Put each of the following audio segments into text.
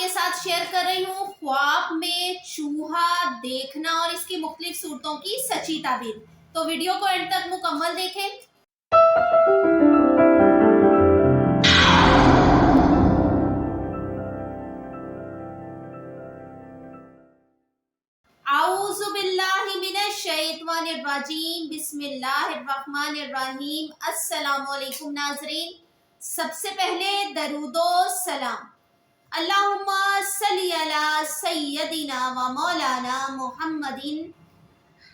आपके साथ शेयर कर रही हूँ ख्वाब में चूहा देखना और इसकी मुख्तलिफ सूरतों की सच्ची ताबीर। तो वीडियो को एंड तक मुकम्मल देखें। आऊज़ु बिल्लाहि मिनश शैतानिर रजीम, बिस्मिल्लाहिर रहमानिर रहीम। अस्सलामु अलैकुम नाज़रीन। सबसे पहले दरूदो सलाम अल्लाहुम्मा सल्ली अला सय्यदिना व मौलाना मुहम्मदिन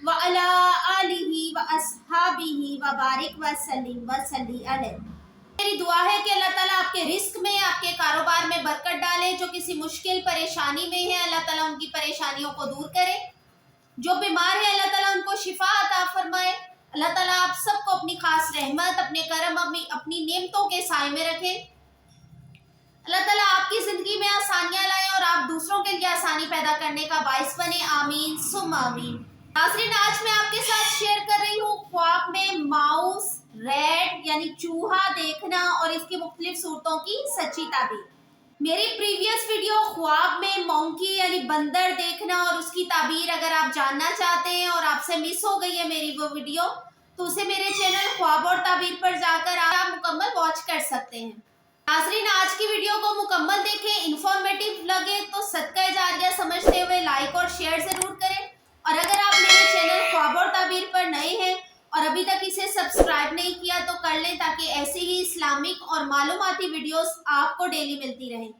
व अला आलिहि व अस्हाबिहि व बारिक व सल्लिम व सल्ली अलैहि। मेरी दुआ है कि अल्लाह ताला आपके रिस्क में, आपके कारोबार में बरकत डाले। जो किसी मुश्किल परेशानी में है, अल्लाह ताला उनकी परेशानियों को दूर करे। जो बीमार है, अल्लाह ताला उनको शिफा अता फरमाए। अल्लाह ताला आप सबको अपनी खास रहमत, अपने करम, अपनी नेमतों के साए में रखे। अल्लाह ताला आपकी जिंदगी में आसानियां लाए और आप दूसरों के लिए आसानी पैदा करने का बाइस बने। आमीन सुम आमीन। नाज़रीन, आज मैं आपके साथ शेयर कर रही हूँ ख्वाब में माउस, रैट यानी चूहा देखना और इसकी मुख्तलिफ सूरतों की सच्ची ताबीर। मेरी प्रीवियस वीडियो ख्वाब में मंकी यानी बंदर देखना और उसकी ताबीर अगर आप जानना चाहते हैं और आपसे मिस हो गई है मेरी वो वीडियो, तो उसे मेरे चैनल ख्वाब और ताबीर पर जाकर आप मुकम्मल वॉच कर सकते हैं। नाज़रीन, आज की वीडियो को मुकम्मल देखें। इंफॉर्मेटिव लगे तो सदका जारिया समझते हुए लाइक और शेयर जरूर करें। और अगर आप मेरे चैनल ख्वाब और ताबीर पर नए हैं और अभी तक इसे सब्सक्राइब नहीं किया तो कर लें, ताकि ऐसी ही इस्लामिक और मालूमाती वीडियोस आपको डेली मिलती रहें।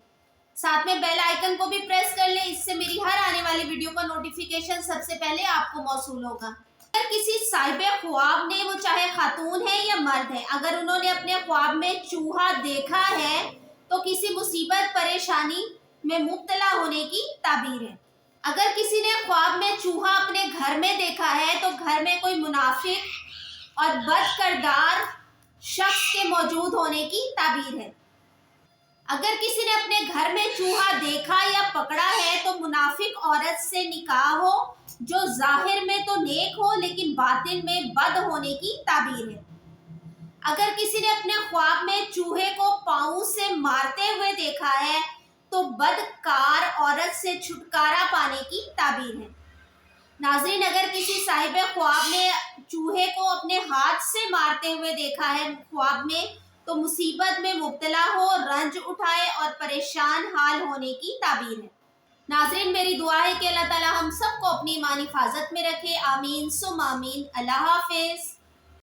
साथ में बेल आइकन को भी प्रेस कर लें, इससे मेरी हर आने वाली वीडियो का नोटिफिकेशन सबसे पहले आपको मौसूल होगा। अगर किसी साहिब ख्वाब ने, वो चाहे खातून है या मर्द है, अगर उन्होंने अपने ख्वाब में चूहा देखा है तो किसी मुसीबत परेशानी में मुब्तला होने की ताबीर है। अगर किसी ने ख्वाब में चूहा अपने घर में देखा है तो घर में कोई मुनाफिक और बदकिरदार शख्स के मौजूद होने की ताबीर है। अगर किसी ने अपने घर में चूहा देखा या पकड़ा है तो मुनाफिक औरत से निकाह हो, जो जाहिर में तो नेक हो लेकिन बातिन में बद होने की ताबीर है। अगर किसी ने अपने ख्वाब में चूहे को पाँव से मारते हुए देखा है तो बदकार औरत से छुटकारा पाने की ताबीर है। नाज़रीन, अगर किसी साहिब ख्वाब ने चूहे को अपने हाथ से मारते हुए देखा है ख्वाब में, तो मुसीबत में मुब्तला हो, रंज उठाए और परेशान हाल होने की ताबीर है। नाज़रीन, मेरी दुआ है कि अल्लाह ताला हम सबको अपनी ईमानी हिफाजत में रखे। आमीन सुम आमीन। अल्लाह हाफिज़।